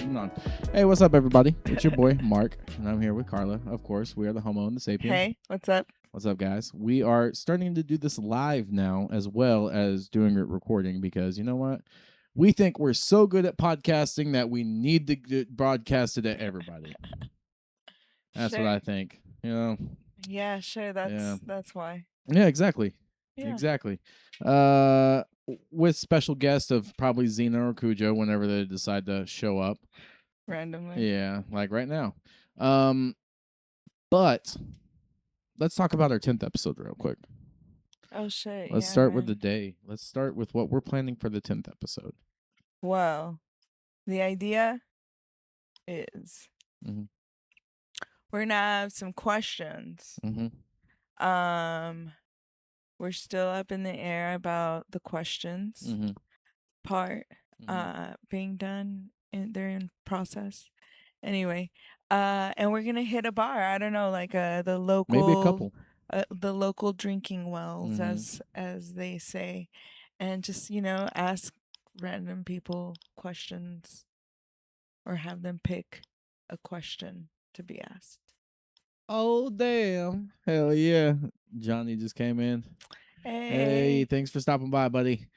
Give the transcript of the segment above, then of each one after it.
Moving on. Hey, what's up, everybody? It's your boy, Mark, and I'm here with Carla. Of course, we are the Homo and the Sapien. Hey, what's up? What's up, guys? We are starting to do this live now as well as doing it recording because you know what? We think we're so good at podcasting that we need to broadcast it to everybody. That's what I think. You know? Yeah, sure. That's why. Yeah, exactly. Yeah. Exactly. With special guest of probably Xena or Cujo whenever they decide to show up. Randomly. Yeah, like right now. But let's talk about our 10th episode real quick. Oh shit. Let's start with the day. Let's start with what we're planning for the 10th episode. Well, the idea is we're gonna have some questions. We're still up in the air about the questions part being done, and they're in process. Anyway, and we're gonna hit a bar. I don't know, like the local, maybe a couple, the local drinking wells, as they say, and just ask random people questions, or have them pick a question to be asked. Oh damn! Hell yeah! Johnny just came in. Hey, thanks for stopping by, buddy.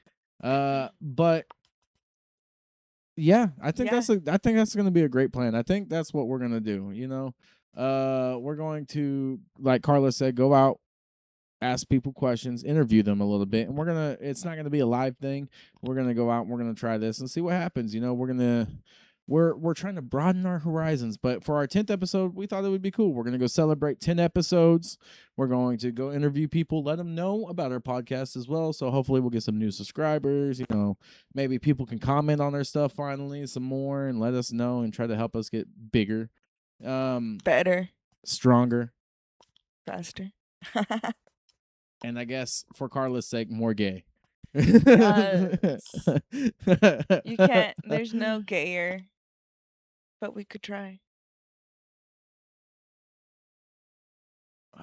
But yeah, I think that's going to be a great plan. I think that's what we're going to do, you know. We're going to, like Carla said, go out, ask people questions, interview them a little bit, and it's not going to be a live thing. We're going to go out and we're going to try this and see what happens. You know, we're trying to broaden our horizons, but for our 10th episode, we thought it would be cool. We're going to go celebrate 10 episodes. We're going to go interview people, let them know about our podcast as well. So hopefully we'll get some new subscribers. You know, maybe people can comment on our stuff finally some more and let us know and try to help us get bigger, better, stronger, faster. And I guess for Carla's sake, more gay. You can't. There's no gayer. But we could try.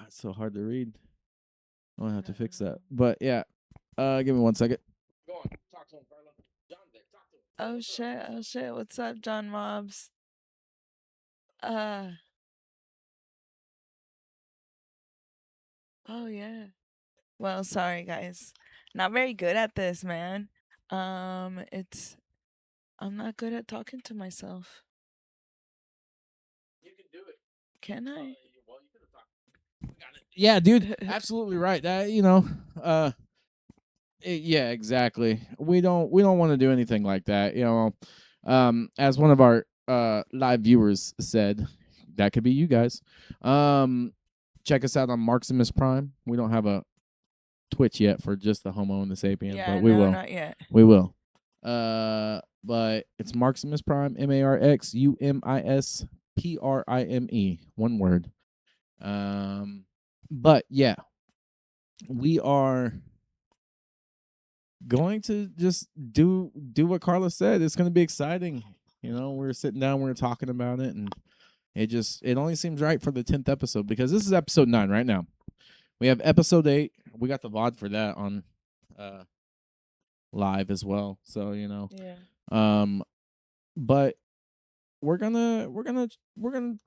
It's so hard to read. I'll have to fix that. But yeah, give me 1 second. Go on, talk to him, Carla. John's there. Talk to him. Oh shit! Oh shit! What's up, John Mobs? Oh yeah. Well, sorry guys. Not very good at this, man. I'm not good at talking to myself. You can do it. Can I? Well, you could have talked. Yeah, dude, absolutely right. That yeah, exactly. We don't want to do anything like that. You know, as one of our live viewers said, that could be you guys. Check us out on Marximus Prime. We don't have a Twitch yet for just the Homo and the Sapien, but we will. Not yet. We will. But it's Marximus Prime, MarxUmisPrime, one word. But yeah, we are going to just do what Carla said. It's going to be exciting. You know, we're sitting down, we're talking about it, and it only seems right for the 10th episode because this is episode 9 right now. We have episode 8. We got the VOD for that on live as well. So, you know. Yeah. But we're gonna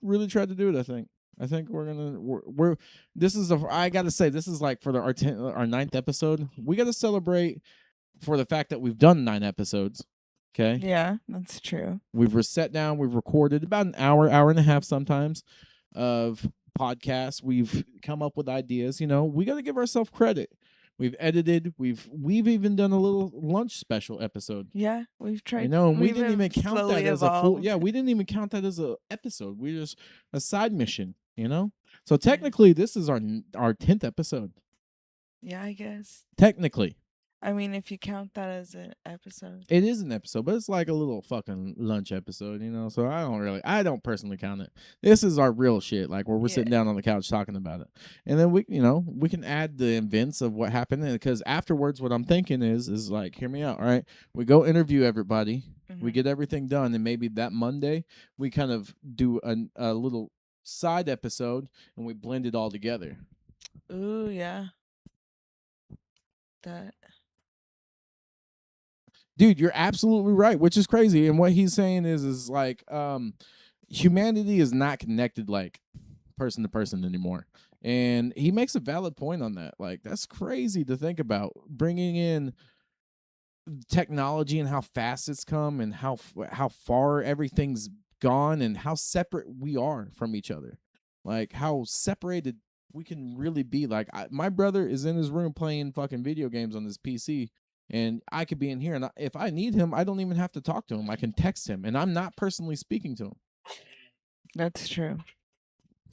really try to do it, I think. I think we're this is I gotta say, this is like for our 9th episode. We gotta celebrate for the fact that we've done 9 episodes. Okay. Yeah, that's true. We've sat down, we've recorded about an hour and a half sometimes of podcasts. We've come up with ideas. You know, we got to give ourselves credit. We've edited. We've even done a little lunch special episode. Yeah, we've tried. You know, and we didn't even count that as a full. Yeah, we didn't even count that as a episode. We just a side mission. You know, so technically, this is our 10th episode. Yeah, I guess. Technically. I mean, if you count that as an episode. It is an episode, but it's like a little fucking lunch episode, you know? So I don't personally count it. This is our real shit, like where we're sitting down on the couch talking about it. And then we can add the events of what happened. Because afterwards, what I'm thinking is like, hear me out, all right? We go interview everybody. We get everything done. And maybe that Monday, we kind of do a little side episode and we blend it all together. Ooh, yeah. That. Dude, you're absolutely right, which is crazy. And what he's saying is like humanity is not connected like person to person anymore. And he makes a valid point on that. Like that's crazy to think about, bringing in technology and how fast it's come and how far everything's gone and how separate we are from each other. Like how separated we can really be. Like my brother is in his room playing fucking video games on his PC, and I could be in here, and if I need him, I don't even have to talk to him. I can text him, and I'm not personally speaking to him. That's true.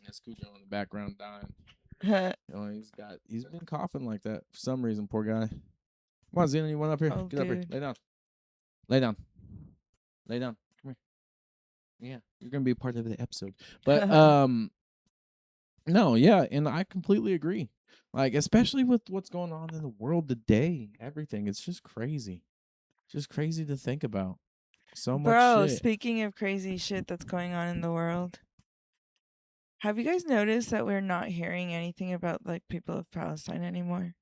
That's Cujo in the background dying. He's been coughing like that for some reason. Poor guy. Come on, Xena, you want up here? Get up here. Lay down. Lay down. Lay down. Come here. Yeah, you're gonna be a part of the episode. But no, yeah, and I completely agree. Like, especially with what's going on in the world today, everything. It's just crazy. Just crazy to think about. So much Bro, shit. speaking of crazy shit that's going on in the world, have you guys noticed that we're not hearing anything about like people of Palestine anymore?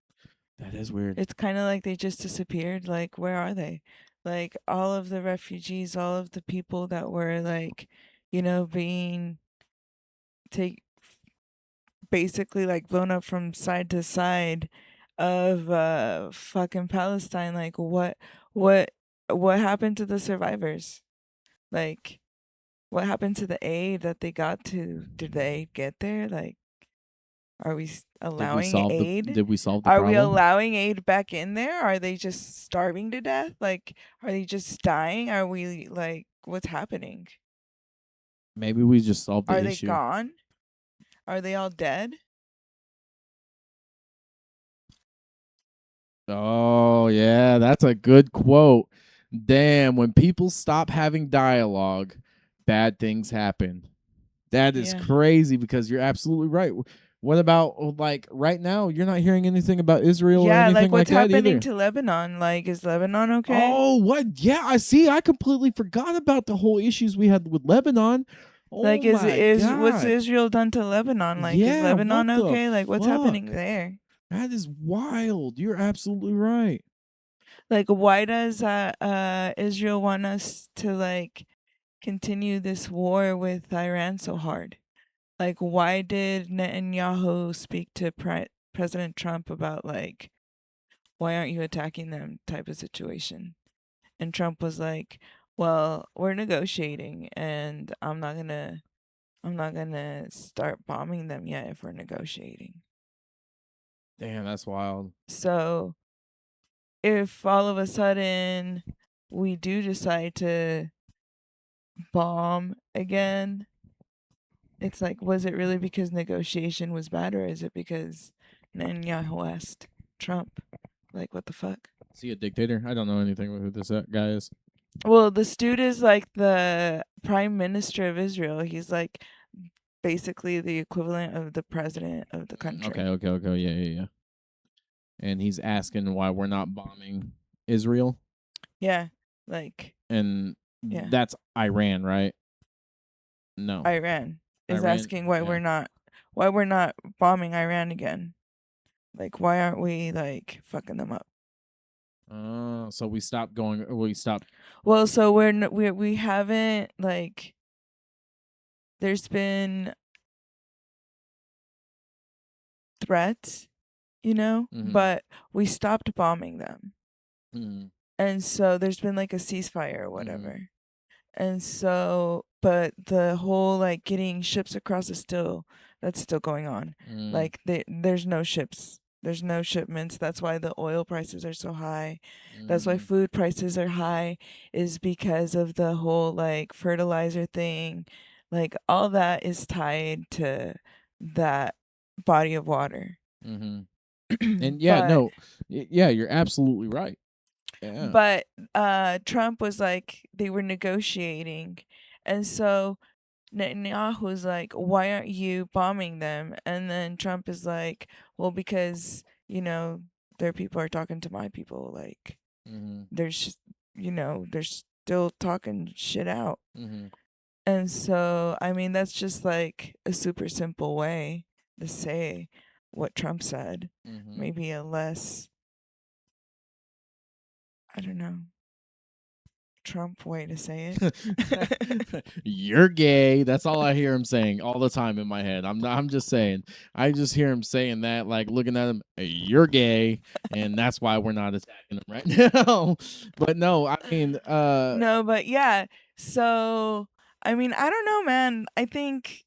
That is weird. It's kind of like they just disappeared. Like, where are they? Like, all of the refugees, all of the people that were like, being basically like blown up from side to side of fucking Palestine. Like, what happened to the survivors? Like, what happened to the aid that they got to? Did they get there? Like, are we allowing aid? Did we solve the Are problem? we allowing aid back in there? Are they just starving to death? Like, are they just dying? Are we like, what's happening? Maybe we just solved the Are issue. they gone? Are they all dead? Oh, yeah, that's a good quote. Damn, when people stop having dialogue, bad things happen. That is crazy because you're absolutely right. What about like right now? You're not hearing anything about Israel or anything like what's like that happening either. to Lebanon? Like, is Lebanon okay? Oh, what? Yeah, I see. I completely forgot about the whole issues we had with Lebanon. Oh Like, what's Israel done to Lebanon? Like, is Lebanon okay? Like, what's happening there? That is wild. You're absolutely right. Like, why does Israel want us to like continue this war with Iran so hard? Like, why did Netanyahu speak to President Trump about like, why aren't you attacking them type of situation? And Trump was like, well, we're negotiating, and I'm not gonna start bombing them yet if we're negotiating. Damn, that's wild. So if all of a sudden we do decide to bomb again, it's like, was it really because negotiation was bad, or is it because Netanyahu asked Trump? Like, what the fuck? Is he a dictator? I don't know anything about who this guy is. Well, this dude is like the prime minister of Israel. He's like basically the equivalent of the president of the country. Okay. Yeah. And he's asking why we're not bombing Israel. Yeah, like. And that's Iran, right? No. Iran is asking why we're not bombing Iran again. Like, why aren't we like fucking them up? So we stopped going. We stopped. Well, so we haven't like. There's been threats, but we stopped bombing them. Mm-hmm. And so there's been like a ceasefire or whatever. And so, but the whole like getting ships across is that's still going on. Like there's no ships. There's no shipments. That's why the oil prices are so high. That's why food prices are high, is because of the whole like fertilizer thing. Like all that is tied to that body of water. And you're absolutely right. Yeah. But Trump was like, they were negotiating, and so Netanyahu's like, why aren't you bombing them? And then Trump is like, well, because their people are talking to my people. Like, there's they're still talking shit out. And so, I mean, that's just like a super simple way to say what Trump said. Maybe a less, I don't know. Trump way to say it. You're gay. That's all I hear him saying all the time in my head. I'm just saying. I just hear him saying that, like looking at him, "Hey, you're gay," and that's why we're not attacking him right now. But no, I mean, no, but yeah. So I mean, I don't know, man. I think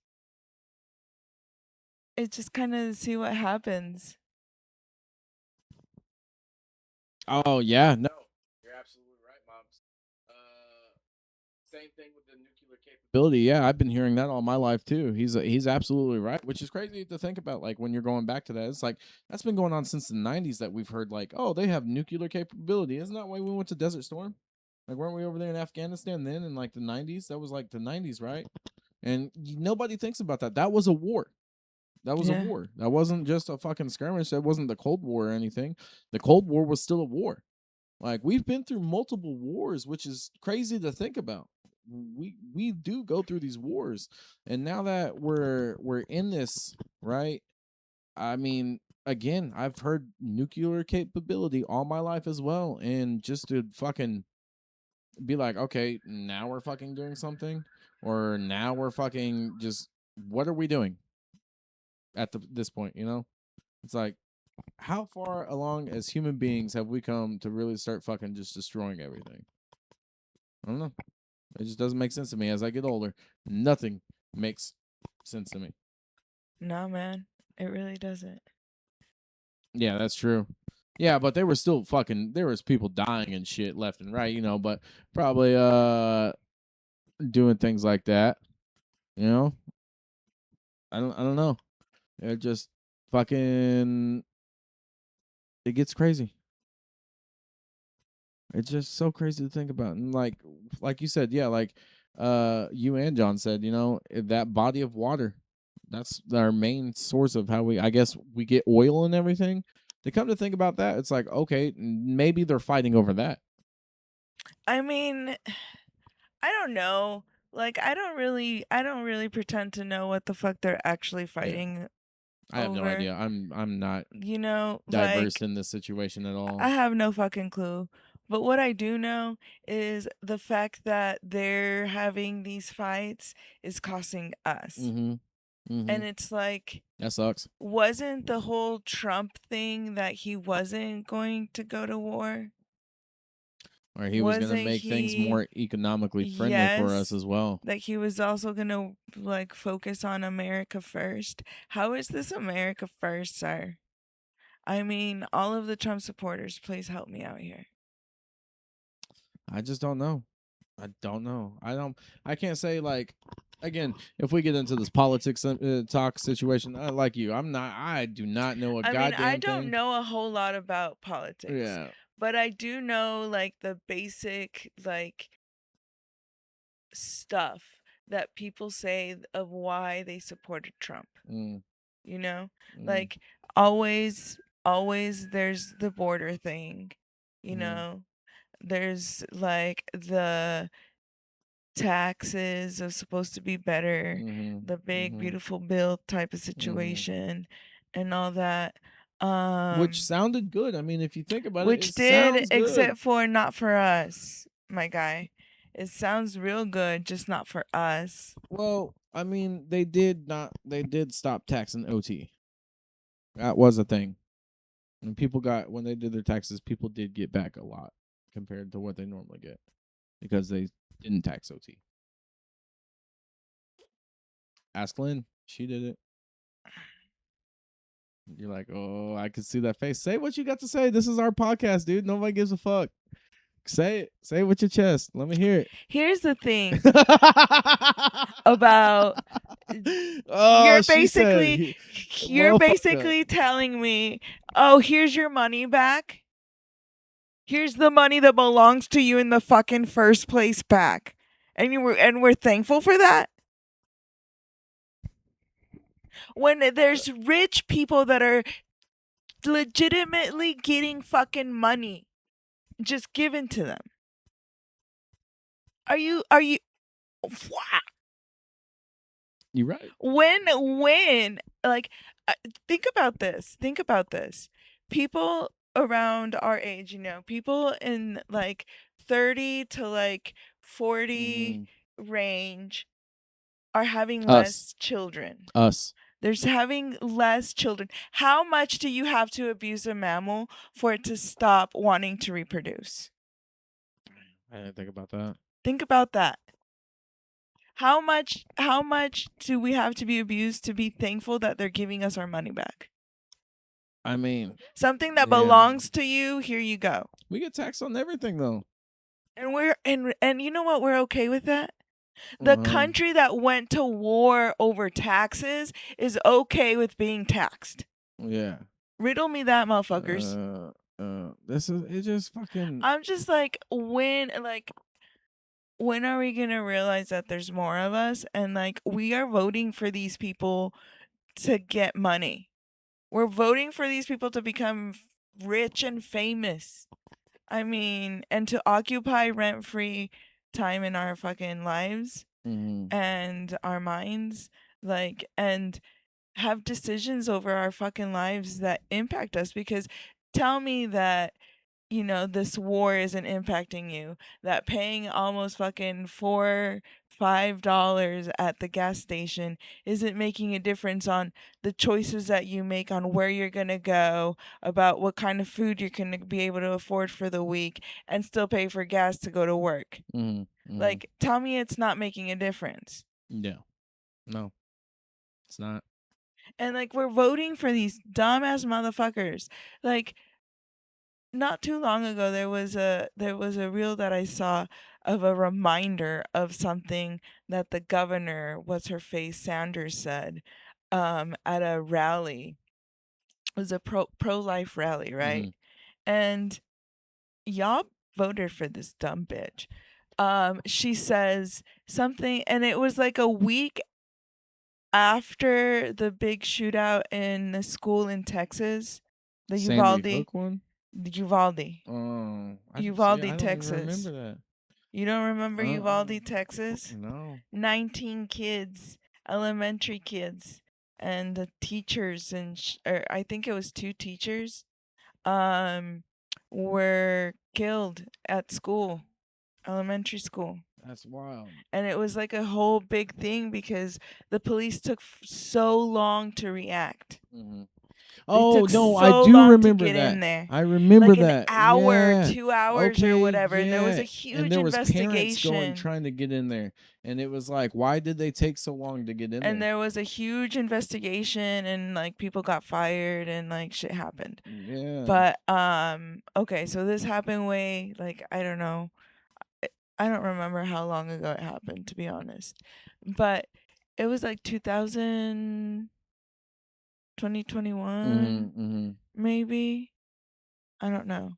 it's just kind of see what happens. Oh yeah, no, you're absolutely right, Moms. Same thing with the nuclear capability. Yeah, I've been hearing that all my life too. He's absolutely right, which is crazy to think about. Like when you're going back to that, it's like that's been going on since the '90s that we've heard like, oh, they have nuclear capability. Isn't that why we went to Desert Storm? Like, weren't we over there in Afghanistan then in like the '90s? That was like the '90s, right? And nobody thinks about that. That was a war. That was a war. That wasn't just a fucking skirmish. That wasn't the Cold War or anything. The Cold War was still a war. Like we've been through multiple wars, which is crazy to think about. We do go through these wars, and now that we're in this, right? I mean, again, I've heard nuclear capability all my life as well, and just to fucking be like, okay, now we're fucking doing something, or now we're fucking just what are we doing at this point? You know, it's like how far along as human beings have we come to really start fucking just destroying everything? I don't know. It just doesn't make sense to me. As I get older, nothing makes sense to me. No, man, it really doesn't. Yeah, that's true. Yeah, but they were still fucking. There was people dying and shit left and right, you know. But probably doing things like that, you know. I don't know. It just fucking. It gets crazy. It's just so crazy to think about, and like you said, yeah, like you and John said, you know, that body of water, that's our main source of how I guess we get oil and everything. To come to think about that, it's like, okay, maybe they're fighting over that. I mean, I don't know. Like I don't really pretend to know what the fuck they're actually fighting. I have no over. idea. I'm not You know, diverse like in this situation at all. I have no fucking clue. But what I do know is the fact that they're having these fights is costing us. And it's like That sucks. wasn't the whole Trump thing that he wasn't going to go to war? Or he was going to make things more economically friendly for us as well. Like he was also going to like focus on America first. How is this America first, sir? I mean, all of the Trump supporters, please help me out here. I just don't know. I don't know. I can't say like again, if we get into this politics talk situation, like you, I do not know a goddamn thing. I don't know a whole lot about politics. Yeah. But I do know like the basic like stuff that people say of why they supported Trump. You know? Like always there's the border thing. You know? There's like the taxes are supposed to be better, the big beautiful bill type of situation and all that. Which sounded good. I mean, if you think about which it did, sounds good. except for not for us, my guy. It sounds real good, just not for us. Well, I mean, they did stop taxing OT. That was a thing. And when they did their taxes, people did get back a lot compared to what they normally get because they didn't tax OT. Ask Lynn. She did it. You're like, oh, I can see that face. Say what you got to say. This is our podcast, dude. Nobody gives a fuck. Say it. Say it with your chest. Let me hear it. Here's the thing about you're basically telling me, oh, here's your money back. Here's the money that belongs to you in the fucking first place back. And we're thankful for that. When there's rich people that are legitimately getting fucking money just given to them. Are you what? You're right. When like think about this. People around our age, you know, people in like 30 to like 40 range are having Us. less children. Us. There's having less children. How much do you have to abuse a mammal for it to stop wanting to reproduce? I didn't think about that. Think about that. How much do we have to be abused to be thankful that they're giving us our money back? I mean, something that yeah. belongs to you, here you go. We get taxed on everything though. And we're and you know what? We're okay with that. The country that went to war over taxes is okay with being taxed. Yeah. Riddle me that, motherfuckers. This is it. Just fucking. I'm just like, when are we gonna realize that there's more of us, and like we are voting for these people to get money. We're voting for these people to become rich and famous. I mean, and to occupy rent-free time in our fucking lives and our minds, like, and have decisions over our fucking lives that impact us. Because tell me that, you know, this war isn't impacting you, that paying almost fucking $4-5 at the gas station isn't making a difference on the choices that you make on where you're gonna go, about what kind of food you're gonna be able to afford for the week, and still pay for gas to go to work. Like, tell me it's not making a difference. Yeah. No, it's not. And like, we're voting for these dumbass motherfuckers. Like, not too long ago there was a reel that I saw of a reminder of something that the governor, what's her face, Sanders, said at a rally. It was a pro-life rally, right? And y'all voted for this dumb bitch. She says something, and it was like a week after the big shootout in the school in Texas, the Sandy Uvalde Hook one. Uvalde. Oh, Uvalde, I don't Texas. even remember that. You don't remember Uvalde, Texas? No. 19 kids, elementary kids, and the teachers or I think it was 2 teachers, were killed at school, elementary school. That's wild. And it was like a whole big thing because the police took so long to react. Oh no, so I do long remember to get that. in there. I remember Like that. an hour, Yeah. 2 hours, or whatever. And there was a And huge there was parents investigation. trying to get in there, and it was like, why did they take so long to get in there? And there was a huge investigation, and like people got fired, and like shit happened. Yeah. But okay, so this happened way, like, I don't know. I don't remember how long ago it happened, to be honest. But it was like 2021, maybe. I don't know.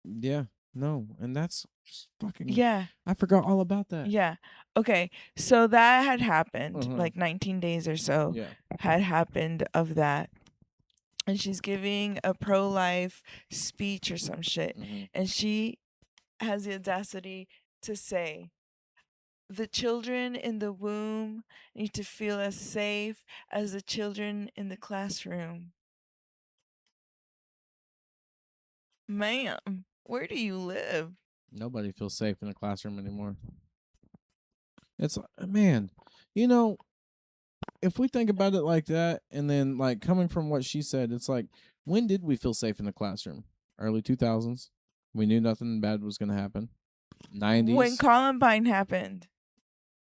Yeah. No, and that's just fucking. Yeah. I forgot all about that. Yeah. Okay. So that had happened, like 19 days or so had happened of that. And she's giving a pro-life speech or some shit. And she has the audacity to say, the children in the womb need to feel as safe as the children in the classroom. Ma'am, where do you live? Nobody feels safe in a classroom anymore. It's, man, you know, if we think about it like that, and then like coming from what she said, it's like, when did we feel safe in the classroom? Early 2000s. We knew nothing bad was going to happen. 90s. When Columbine happened.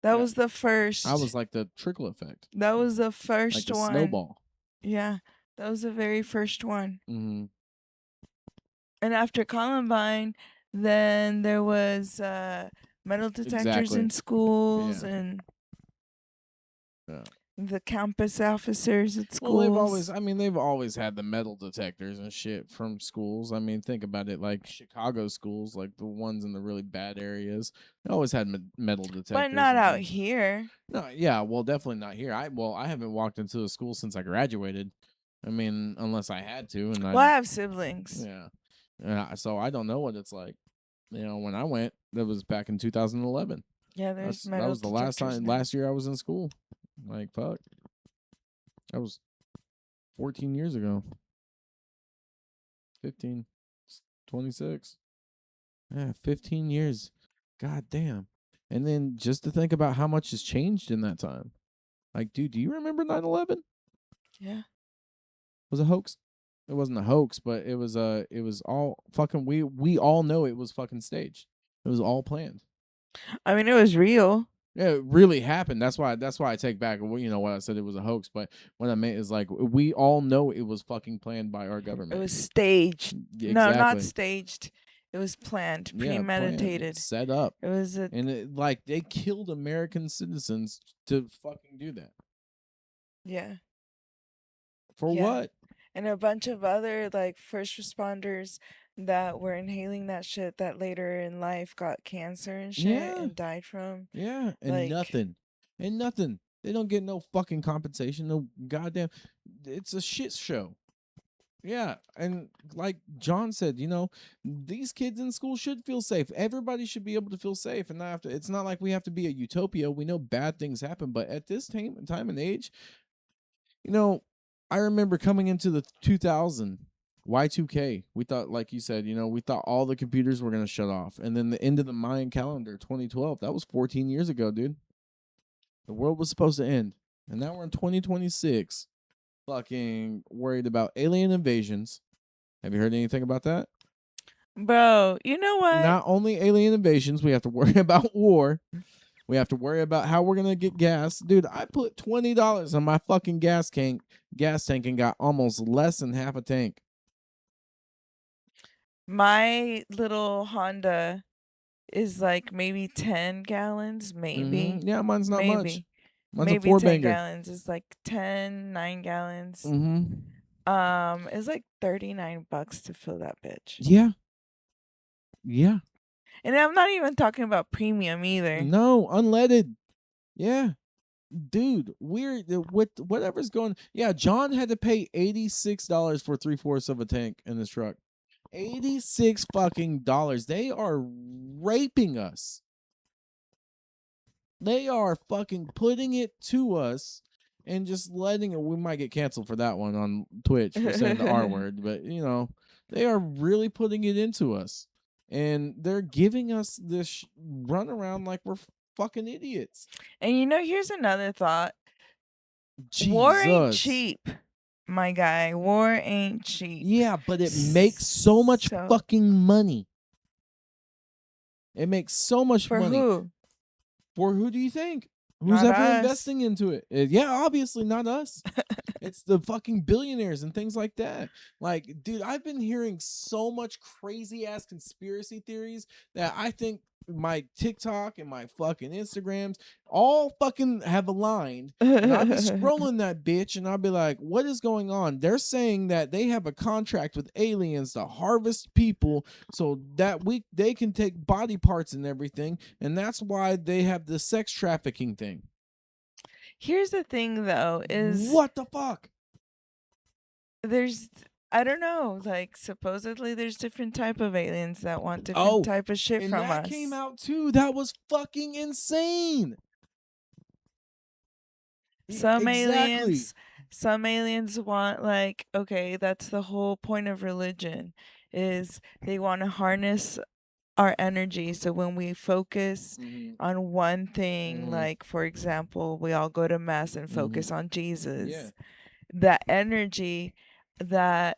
That was the first. I was like the trickle effect. That was the first like the one. Snowball. Yeah, that was the very first one. Mm-hmm. And after Columbine, then there was metal detectors in schools and the campus officers at schools. Well, they've always had the metal detectors and shit from schools. I mean, think about it, like Chicago schools, like the ones in the really bad areas, they always had metal detectors. But not out here. No, yeah, well, definitely not here. I haven't walked into a school since I graduated. I mean, unless I had to. And I have siblings. Yeah. So I don't know what it's like. You know, when I went, that was back in 2011. Yeah, there's metal that was the last year I was in school. Like, fuck. That was 14 years ago. 15. 26. Yeah, 15 years. God damn. And then just to think about how much has changed in that time. Like, dude, do you remember 9/11? Yeah. Was a hoax? It wasn't a hoax, but it was all fucking we all know it was fucking staged. It was all planned. I mean, it was real. Yeah, it really happened. That's why I take back what I said it was a hoax, but what I meant is like we all know it was fucking planned by our It government. was staged. No, not Exactly. staged. It was planned, Yeah, planned, premeditated. set up. It was like they killed American citizens to fucking do that. yeah. For Yeah. what? And a bunch of other like first responders that were inhaling that shit that later in life got cancer and shit Yeah. and died from. Yeah, and Like, nothing. And nothing. They don't get no fucking compensation, no goddamn. It's a shit show. Yeah, and like John said, these kids in school should feel safe. Everybody should be able to feel safe and not have to. It's not like we have to be a utopia. We know bad things happen, but at this time and age, I remember coming into the 2000 Y2K. We thought, like you said, we thought all the computers were gonna shut off, and then the end of the Mayan calendar, 2012. That was 14 years ago, dude. The world was supposed to end, and now we're in 2026. Fucking worried about alien invasions. Have you heard anything about that? bro, you know what? Not only alien invasions, we have to worry about war. We have to worry about how we're gonna get gas. Dude, I put $20 on my fucking gas tank and got almost less than half a tank. My little Honda is like maybe 10 gallons, maybe. Mm-hmm. Yeah, mine's not much. Mine's Maybe a 10 4-banger. gallons is like 9 gallons. Mm-hmm. It's like $39 to fill that bitch. Yeah. Yeah. And I'm not even talking about premium either. No, unleaded. Yeah. Dude, we're with whatever's going. Yeah, John had to pay $86 for 3/4 of a tank in this truck. 86 fucking dollars. They are raping us. They are fucking putting it to us and just letting it. We might get canceled for that one on Twitch for saying the R word, but they are really putting it into us, and they're giving us this run around like we're fucking idiots. And here's another thought. Jesus. War ain't cheap, my guy. War ain't cheap. Yeah, but it makes so much fucking money. It makes so much money. For who? For who do you think? Who's ever investing into it? Yeah, obviously not us. It's the fucking billionaires and things like that. Like, dude, I've been hearing so much crazy ass conspiracy theories that I think my TikTok and my fucking Instagrams all fucking have aligned. And I'll be scrolling that bitch and I'll be like, what is going on? They're saying that they have a contract with aliens to harvest people so that they can take body parts and everything. And that's why they have the sex trafficking thing. Here's the thing, though, is what the fuck? I don't know, like supposedly there's different type of aliens that want different type of shit from us. And that came out too. That was fucking insane. Some aliens want, like, okay, that's the whole point of religion, is they want to harness our energy. So when we focus on one thing, like for example, we all go to mass and focus on Jesus, that energy that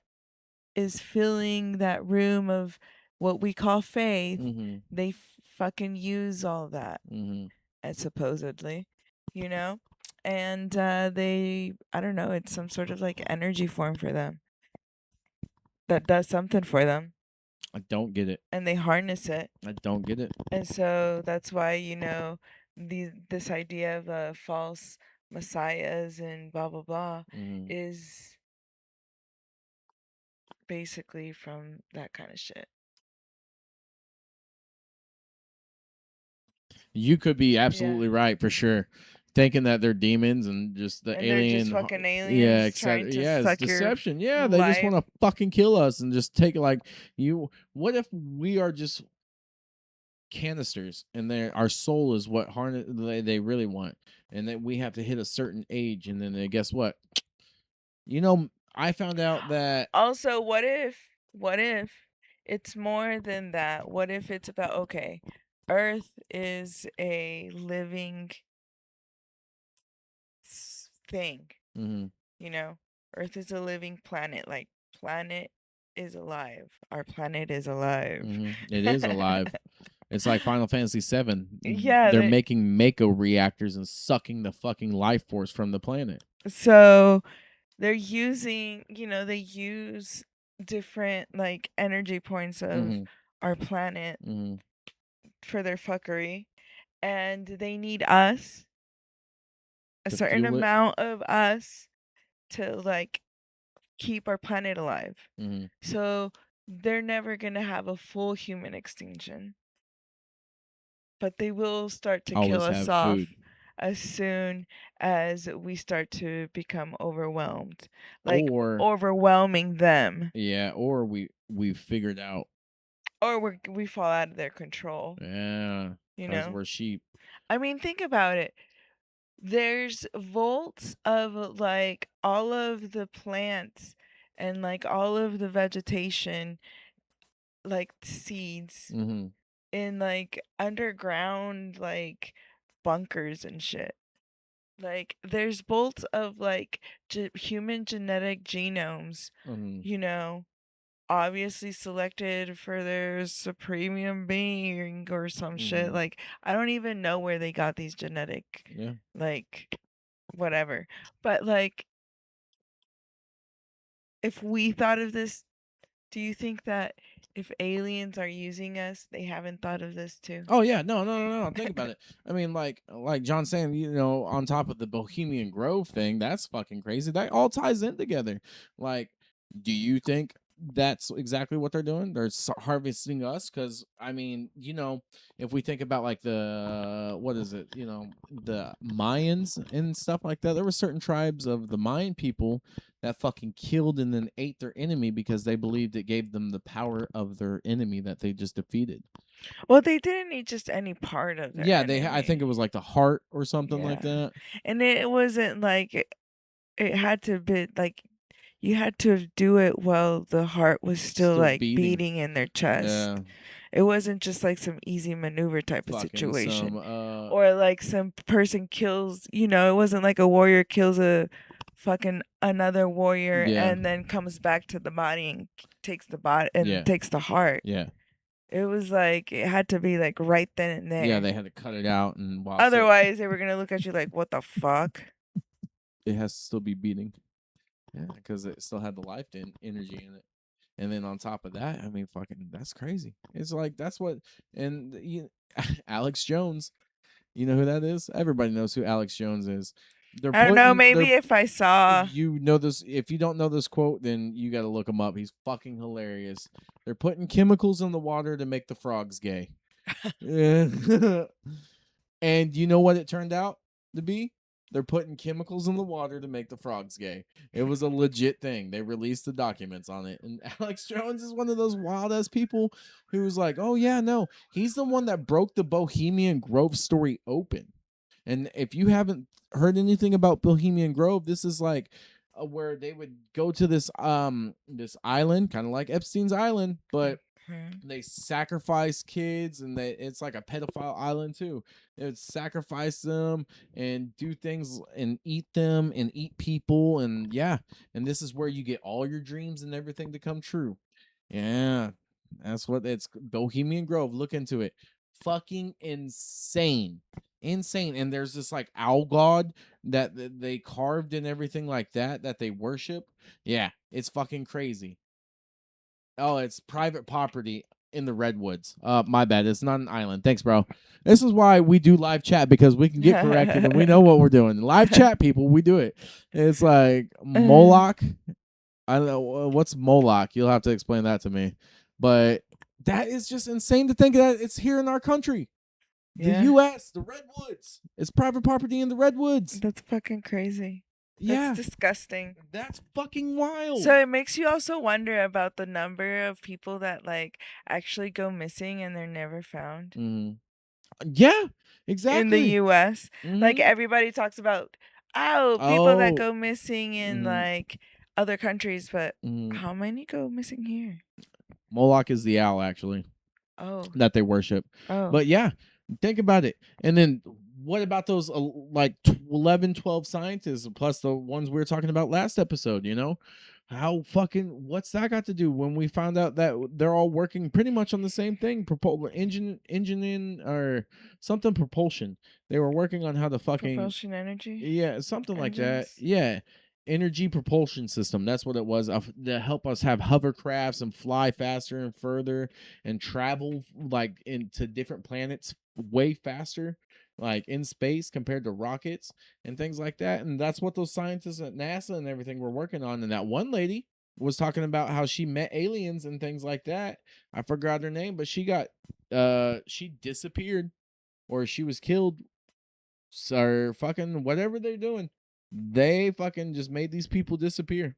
is filling that room of what we call faith, they fucking use all that, and supposedly, and they, I don't know, it's some sort of like energy form for them that does something for them. I don't get it. And they harness it. I don't get it. And so that's why, this idea of false messiahs and blah, blah, blah is basically from that kind of shit. You could be absolutely right for sure. Thinking that they're demons and just the alien, just fucking aliens, yeah, etc. Yeah, it's deception. Yeah, they just want to fucking kill us and just take it. Like what if we are just canisters and our soul is what they really want, and then we have to hit a certain age, and then guess what? I found out that also, what if it's more than that. What if it's about, okay, Earth is a living thing, Mm-hmm. you know? Earth is a living planet. Like, planet is alive. Our planet is alive. Mm-hmm. It is alive. It's like Final Fantasy VII. Yeah, They're making Mako reactors and sucking the fucking life force from the planet. so they're using, they use different like energy points of our planet for their fuckery, and they need us, a To certain fuel it. amount of us, to like keep our planet alive. So they're never gonna have a full human extinction, but they will start to kill Always us have off food. as soon as we start to become overwhelmed, like Or overwhelming them, yeah, or we figured out. or we fall out of their control. Yeah, You because know, we're sheep. I mean, think about it. There's volts of like all of the plants and like all of the vegetation, like seeds, in like underground like bunkers and shit. Like there's bolts of like human genetic genomes, obviously selected for their supreme being or some shit. Like I don't even know where they got these genetic, like whatever. But like, if we thought of this, do you think that if aliens are using us, they haven't thought of this too? Oh yeah, no. Think about it. I mean, like John saying, on top of the Bohemian Grove thing, that's fucking crazy. That all ties in together. Like, do you think that's exactly what they're doing? They're harvesting us because I mean, if we think about like the what is it, the Mayans and stuff like that, there were certain tribes of the Mayan people that fucking killed and then ate their enemy because they believed it gave them the power of their enemy that they just defeated. Well, they didn't eat just any part of their enemy. I think it was like the heart or something like that. And it wasn't like it had to be like you had to do it while the heart was still like beating in their chest. Yeah. It wasn't just like some easy maneuver type of situation. Or like some person kills, it wasn't like a warrior kills a fucking another warrior and then comes back to the body and takes the body and takes the heart. Yeah. It was like it had to be like right then and there. Yeah, they had to cut it out, and otherwise they were gonna look at you like, what the fuck? It has to still be beating. Yeah, because it still had the life energy in it. And then on top of that, I mean, fucking, that's crazy. It's like that's what, and Alex Jones, you know who that is? Everybody knows who Alex Jones is. I don't know. Maybe if I saw, this. If you don't know this quote, then you got to look him up. He's fucking hilarious. They're putting chemicals in the water to make the frogs gay. And you know what it turned out to be? They're putting chemicals in the water to make the frogs gay. It was a legit thing. They released the documents on it. And Alex Jones is one of those wild ass people who's like, oh yeah, no, he's the one that broke the Bohemian Grove story open. And if you haven't heard anything about Bohemian Grove, this is like where they would go to this island, kind of like Epstein's Island, but they sacrifice kids, and it's like a pedophile island too. They would sacrifice them and do things and eat them and eat people, and and this is where you get all your dreams and everything to come true. Yeah, that's what it's Bohemian Grove. Look into it. Fucking insane. And there's this like owl god that they carved and everything like that they worship. Yeah, it's fucking crazy. Oh, it's private property in the redwoods. My bad. It's not an island. Thanks, bro. This is why we do live chat, because we can get corrected and we know what we're doing. Live chat, people, we do it. It's like Moloch. I don't know what's Moloch. You'll have to explain that to me. But that is just insane to think that it's here in our country. The U.S., the redwoods. It's private property in the redwoods. That's fucking crazy. That's disgusting. That's fucking wild. So it makes you also wonder about the number of people that like actually go missing and they're never found. Yeah, exactly. In the U.S., like everybody talks about, people that go missing in like other countries, but how many go missing here? Moloch is the owl, actually, Oh. that they worship. Oh. But yeah, think about it. And then what about those like 11, 12 scientists plus the ones we were talking about last episode, you know? How fucking what's that got to do when we found out that they're all working pretty much on the same thing, engine or something propulsion. They were working on how to fucking propulsion energy. Yeah, something like that. engines? Yeah. Energy propulsion system. That's what it was. To help us have hovercrafts and fly faster and further and travel like into different planets way faster, like in space compared to rockets and things like that. And that's what those scientists at NASA and everything were working on. And that one lady was talking about how she met aliens and things like that. I forgot her name, but she disappeared or she was killed or fucking whatever they're doing. They fucking just made these people disappear.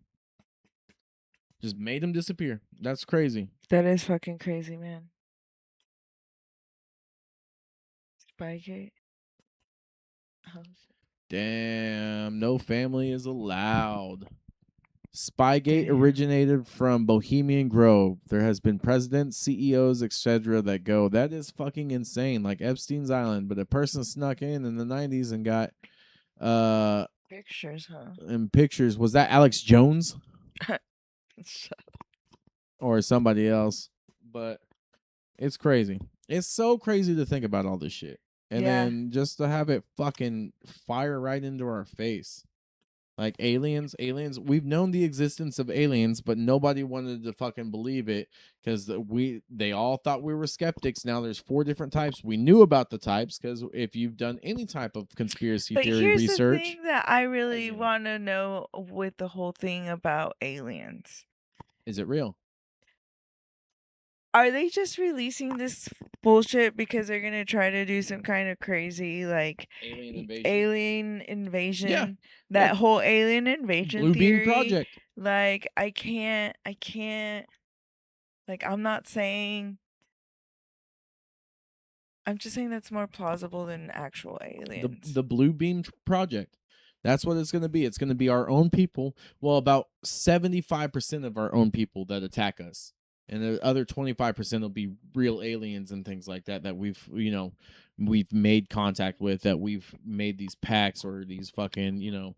Just made them disappear. That's crazy. That is fucking crazy, man. Spygate. Oh, Damn, no family is allowed. Spygate damn. originated from Bohemian Grove. There has been presidents, CEOs, etc. that go. That is fucking insane. Like Epstein's Island, but a person snuck in the 90s and got pictures, huh? And pictures. Was that Alex Jones? Or somebody else? But it's crazy. It's so crazy to think about all this shit. And then just to have it fucking fire right into our face. Like aliens, we've known the existence of aliens, but nobody wanted to fucking believe it because they all thought we were skeptics. Now there's 4 different types. We knew about the types because if you've done any type of conspiracy theory here's research, the thing that I really want to know with the whole thing about aliens. Is it real? Are they just releasing this bullshit because they're gonna try to do some kind of crazy like alien invasion? Yeah. That whole alien invasion Blue theory. Beam Project. Like I can't like I'm not saying I'm just saying that's more plausible than actual aliens. The Blue Beam Project. That's what it's going to be. It's going to be our own people. Well, about 75% of our own people that attack us. And the other 25% will be real aliens and things like that that we've made contact with, that we've made these pacts or these fucking,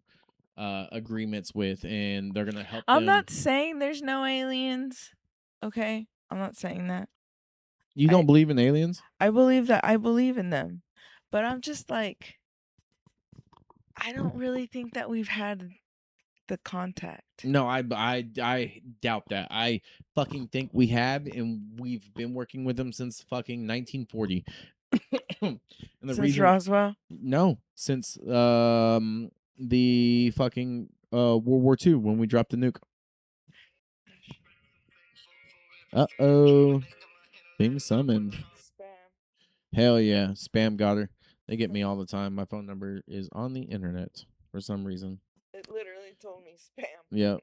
agreements with, and they're going to help I'm them. not saying there's no aliens. Okay? I'm not saying that. You don't believe in aliens? I believe that I believe in them. But I'm just like I don't really think that we've had the contact. No, I doubt that. I fucking think we have, and we've been working with them since fucking 1940. And the since Roswell? No, since the fucking World War II when we dropped the nuke. Being summoned. Spam. Hell yeah, spam got her. They get me all the time. My phone number is on the internet for some reason. It literally told me spam. Yep.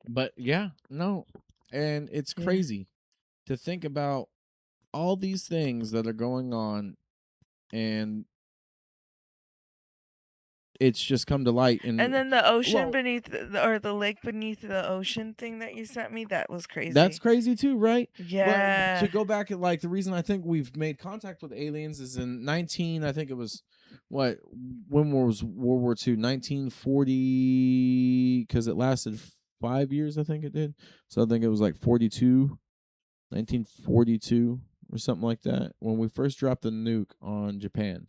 But yeah, no. And it's crazy to think about all these things that are going on, and it's just come to light. And then the ocean beneath or the lake beneath the ocean thing that you sent me, that was crazy. That's crazy too, right? Yeah. But to go back, like the reason I think we've made contact with aliens is in I think it was when was World War II? 1940, because it lasted 5 years, I think it did. So I think it was like 1942 or something like that, when we first dropped the nuke on Japan.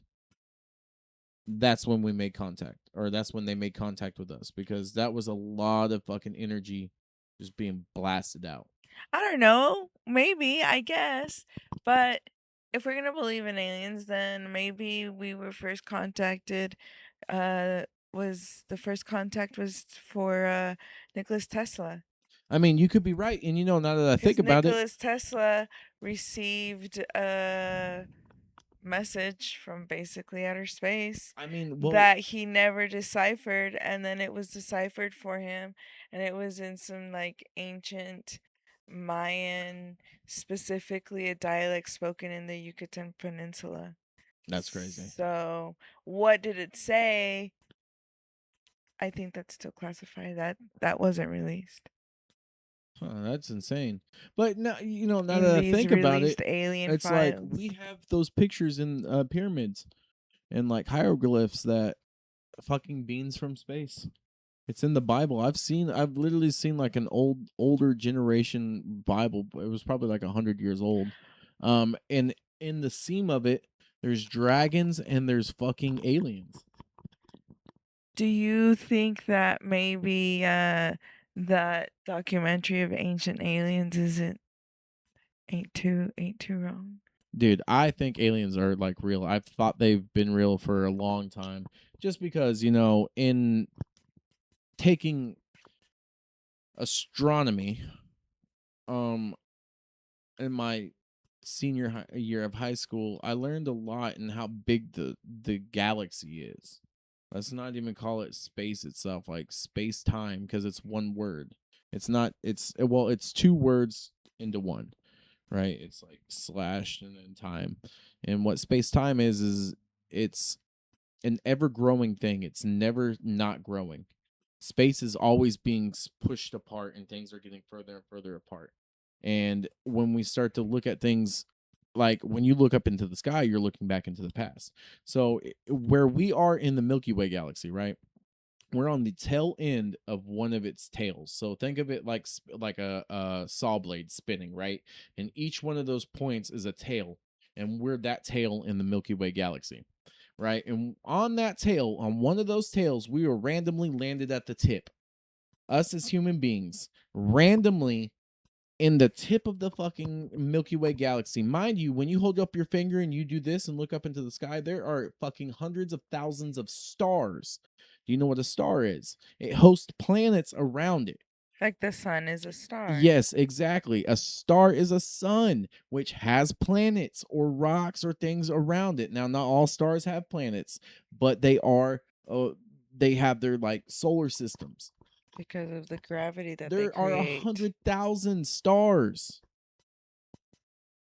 That's when we made contact, or that's when they made contact with us, because that was a lot of fucking energy just being blasted out. I don't know. Maybe, I guess. But if we're going to believe in aliens, then maybe we were first contacted. The first contact was for Nicholas Tesla. I mean, you could be right. And now that I think about Nicholas Tesla received a message from basically outer space. I mean, that he never deciphered, and then it was deciphered for him, and it was in some like ancient Mayan, specifically a dialect spoken in the Yucatan Peninsula. That's crazy. So, what did it say? I think that's still classified. That wasn't released. That's insane. But now, now in that I these think about released it, alien it's like we files. have those pictures in pyramids and like hieroglyphs that fucking beings from space. It's in the Bible. I've literally seen like an older generation Bible. It was probably like 100 years old. And in the seam of it, there's dragons and there's fucking aliens. Do you think that maybe that documentary of Ancient Aliens ain't too wrong? Dude, I think aliens are like real. I've thought they've been real for a long time. Just because, in taking astronomy, um, in my senior year of high school, I learned a lot in how big the galaxy is. Let's not even call it space itself, like space time, because it's one word. It's not. It's two words into one, right? It's like slashed and then time. And what space time is it's an ever growing thing. It's never not growing. Space is always being pushed apart and things are getting further and further apart. And when we start to look at things like when you look up into the sky, you're looking back into the past. So where we are in the Milky Way galaxy, right? We're on the tail end of one of its tails. So think of it like a saw blade spinning, right? And each one of those points is a tail, and we're that tail in the Milky Way galaxy, right? And on that tail, on one of those tails, we were randomly landed at the tip. Us as human beings, randomly in the tip of the fucking Milky Way galaxy. Mind you, when you hold up your finger and you do this and look up into the sky, there are fucking hundreds of thousands of stars. Do you know what a star is? It hosts planets around it. Like the sun is a star. Yes, exactly. A star is a sun, which has planets or rocks or things around it. Now, not all stars have planets, but they have their like solar systems. Because of the gravity that There they are create. 100,000 stars.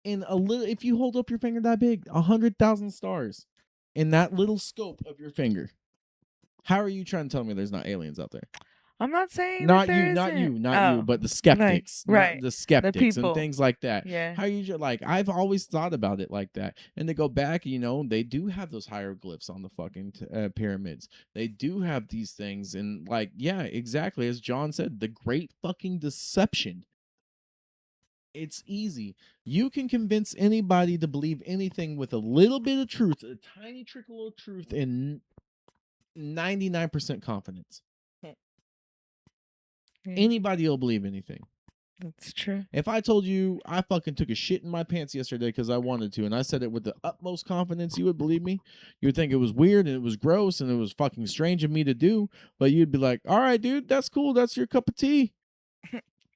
In a little, if you hold up your finger that big, 100,000 stars in that little scope of your finger. How are you trying to tell me there's not aliens out there? I'm not saying Not that you, there not you, isn't. not you, Oh, but the skeptics, right. not the skeptics and people. things like that. Yeah. How you like? I've always thought about it like that. And to go back, they do have those hieroglyphs on the fucking pyramids. They do have these things, and like, yeah, exactly as John said, the great fucking deception. It's easy. You can convince anybody to believe anything with a little bit of truth, a tiny trickle of truth, and 99% confidence. Yeah, Anybody will believe anything. that's true. If I told you I fucking took a shit in my pants yesterday because I wanted to, and I said it with the utmost confidence, you would believe me. You would think it was weird and it was gross and it was fucking strange of me to do, but you'd be like, all right, dude, that's cool. That's your cup of tea.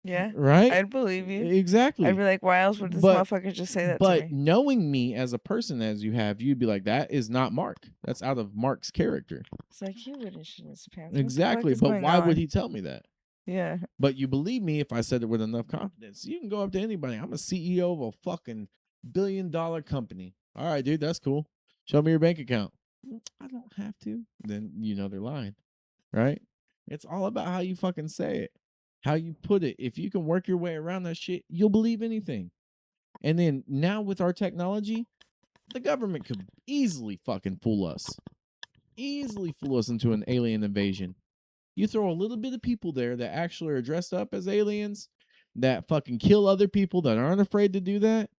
Yeah. Right? I'd believe you. Exactly. I'd be like, why else would this motherfucker just say that to But me? knowing me as a person as you have, you'd be like, that is not Mark. That's out of Mark's character. It's like he wouldn't shit his pants. Exactly. What the fuck is But going why on? would he tell me that? Yeah. But you believe me if I said it with enough confidence. You can go up to anybody. I'm a CEO of a fucking billion-dollar company. All right, dude, that's cool. Show me your bank account. I don't have to. Then they're lying, right? It's all about how you fucking say it, how you put it. If you can work your way around that shit, you'll believe anything. And then now with our technology, the government could easily fucking fool us. Easily fool us into an alien invasion. You throw a little bit of people there that actually are dressed up as aliens that fucking kill other people that aren't afraid to do that.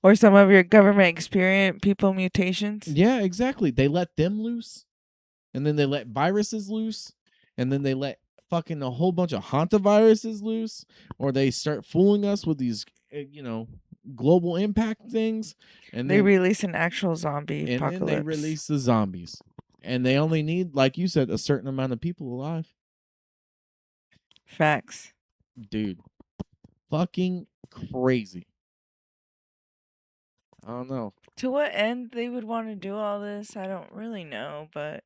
Or some of your government experience people mutations. Yeah, exactly. They let them loose. And then they let viruses loose. And then they let fucking a whole bunch of hantaviruses loose. Or they start fooling us with these, global impact things. And they then release an actual zombie apocalypse. then they release the zombies. And they only need, like you said, a certain amount of people alive. Facts. Dude. Fucking crazy. I don't know. To what end they would want to do all this, I don't really know, but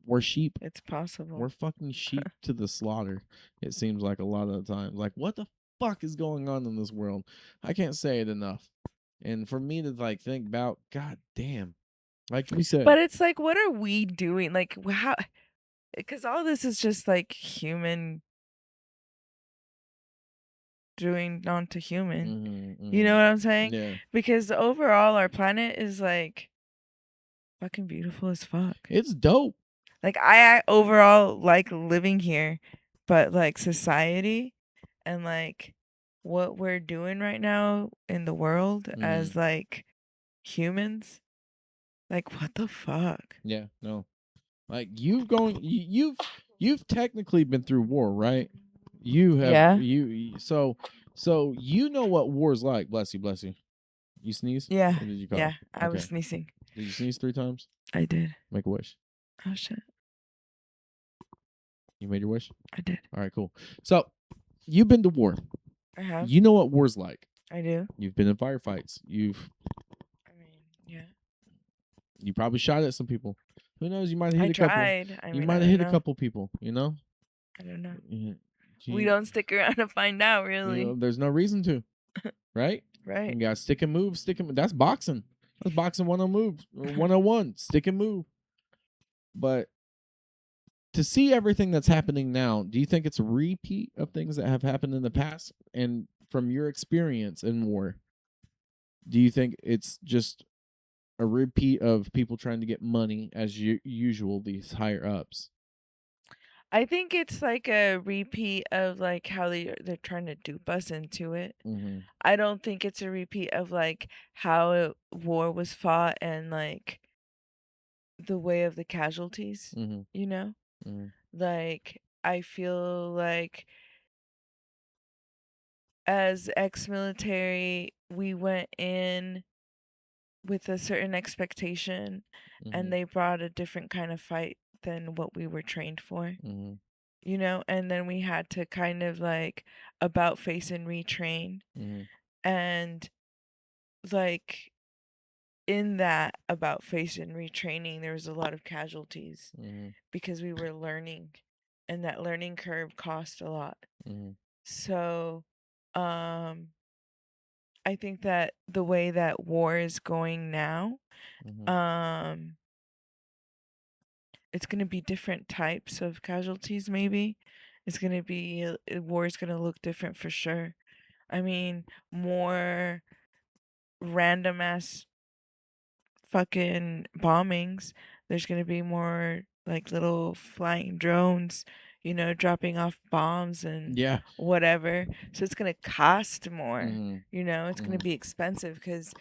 we're sheep. It's possible. We're fucking sheep to the slaughter. It seems like a lot of the time. Like, what the fuck is going on in this world? I can't say it enough. And for me to like think about, god damn, like we said. But it's like, what are we doing? Like, how? Because all this is just like human doing onto human. Mm-hmm, You know what I'm saying? yeah. Because overall, our planet is like fucking beautiful as fuck. It's dope. Like I overall like living here, but like society and like what we're doing right now in the world as like humans, like what the fuck? Yeah, no. Like you've technically been through war, right? You have Yeah. so you know what war's like. Bless you, bless you. You sneeze? Yeah. Or did you cough? Yeah. I was Okay. sneezing. Did you sneeze 3 times? I did. Make a wish. Oh shit. You made your wish? I did. All right, cool. So you've been to war. I have. You know what war's like. I do. You've been in firefights. I mean, yeah. You probably shot at some people. Who knows? You might have hit I a couple. tried. I You mean, might I have don't hit a know. couple people. You know. I don't know. Yeah. We don't stick around to find out, really. You know, there's no reason to, right? Right. You got stick and move, stick and that's boxing. That's boxing 101, stick and move. But to see everything that's happening now, do you think it's a repeat of things that have happened in the past? And from your experience in war, do you think it's just a repeat of people trying to get money as usual, these higher ups? I think it's like a repeat of like how they're trying to dupe us into it. Mm-hmm. I don't think it's a repeat of like how war was fought and like the way of the casualties. Mm-hmm. You know, Mm-hmm. like I feel like as ex-military, we went in with a certain expectation, Mm-hmm. and they brought a different kind of fight than what we were trained for. Mm-hmm. You know, and then we had to kind of like about face and retrain. Mm-hmm. And like in that about face and retraining, there was a lot of casualties Mm-hmm. because we were learning, and that learning curve cost a lot. Mm-hmm. So, I think that the way that war is going now, Mm-hmm. it's going to be different types of casualties. Maybe it's going to be war is going to look different for sure. I mean, more random ass fucking bombings. There's gonna be more like little flying drones, you know, dropping off bombs and Yeah. whatever. So it's gonna cost more. Mm-hmm. You know, it's gonna Mhm. be expensive because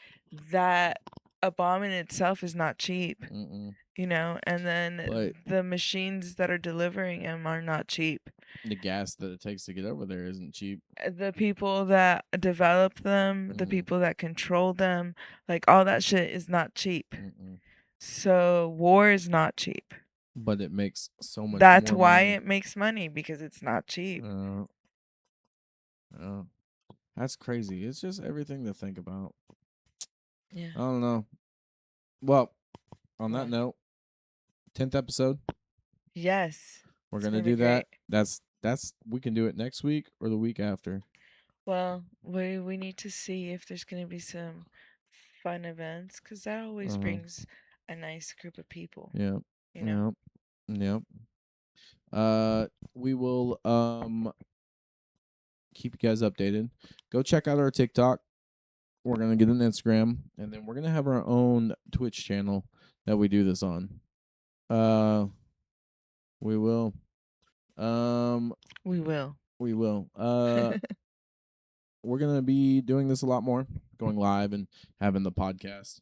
that a bomb in itself is not cheap. Mm-mm. You know, and then But the machines that are delivering them are not cheap. the gas that it takes to get over there isn't cheap. The people that develop them, the Mhm. people that control them, like all that shit is not cheap. Mm-mm. So war is not cheap. But it makes so much That's more why money. it makes money, because it's not cheap. That's crazy. It's just everything to think about. Yeah. I don't know. Well, on that What? note, 10th episode, Yes. we're It's gonna gonna be do that. great. That's we can do it next week or the week after. Well, we need to see if there's gonna be some fun events, because that always brings a nice group of people. Yep. You know. Yep. We will keep you guys updated. Go check out our TikTok. We're gonna get an Instagram, and then we're gonna have our own Twitch channel that we do this on. We will. We will. We will. We're gonna be doing this a lot more, going live and having the podcast.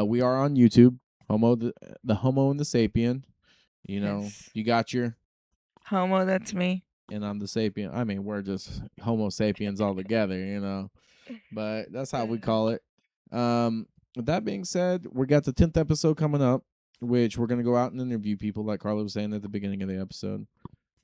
We are on YouTube, the Homo and the Sapien. You know, Yes. you got your Homo, that's me. and I'm the Sapien. I mean, we're just Homo sapiens all together, you know. But that's how we call it. With that being said, we got the 10th episode coming up, which we're gonna go out and interview people, like Carla was saying at the beginning of the episode.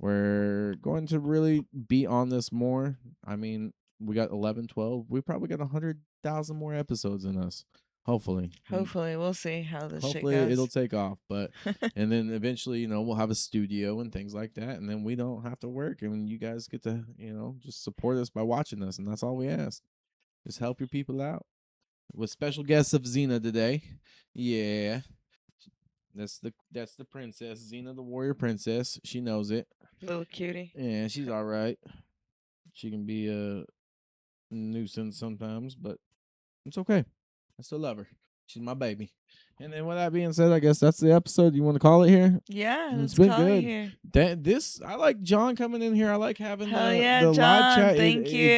We're going to really be on this more. I mean, we got 11, 12. We probably got 100,000 more episodes in us. Hopefully. Hopefully, we'll see how this shit Hopefully it'll goes. take off, but and then eventually, you know, we'll have a studio and things like that, and then we don't have to work, and you guys get to, you know, just support us by watching us, and that's all we ask. Just help your people out. With special guests of Xena today. Yeah. That's the princess, Xena the warrior princess. She knows it. Little cutie. Yeah, she's all right. She can be nuisance sometimes, but it's okay. I still love her. She's my baby. And then with that being said, I guess that's the episode. You want to call it here? Yeah, It's let's been call it good. here. I like John coming in here. I like having Hell yeah, the live John. chat. Thank you.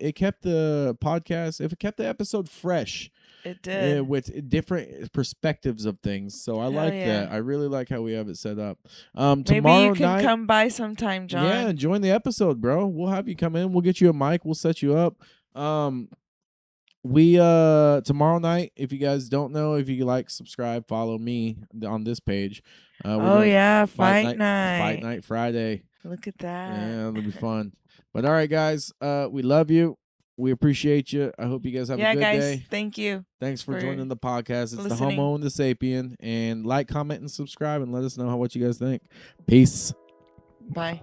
It kept the podcast. It kept the episode fresh. It did. With different perspectives of things. So I like that. I really like how we have it set up. Maybe Tomorrow you can night, come by sometime, John. yeah, join the episode, bro. We'll have you come in. We'll get you a mic. We'll set you up. We tomorrow night, if you guys don't know, if you like, subscribe, follow me on this page. Fight night. Fight night Friday. Look at that. Yeah, it'll be fun. But all right, guys, we love you. We appreciate you. I hope you guys have a good day. Thank you. Thanks for joining the podcast. It's listening. the Homo and the Sapien. And like, comment, and subscribe, and let us know what you guys think. Peace. Bye.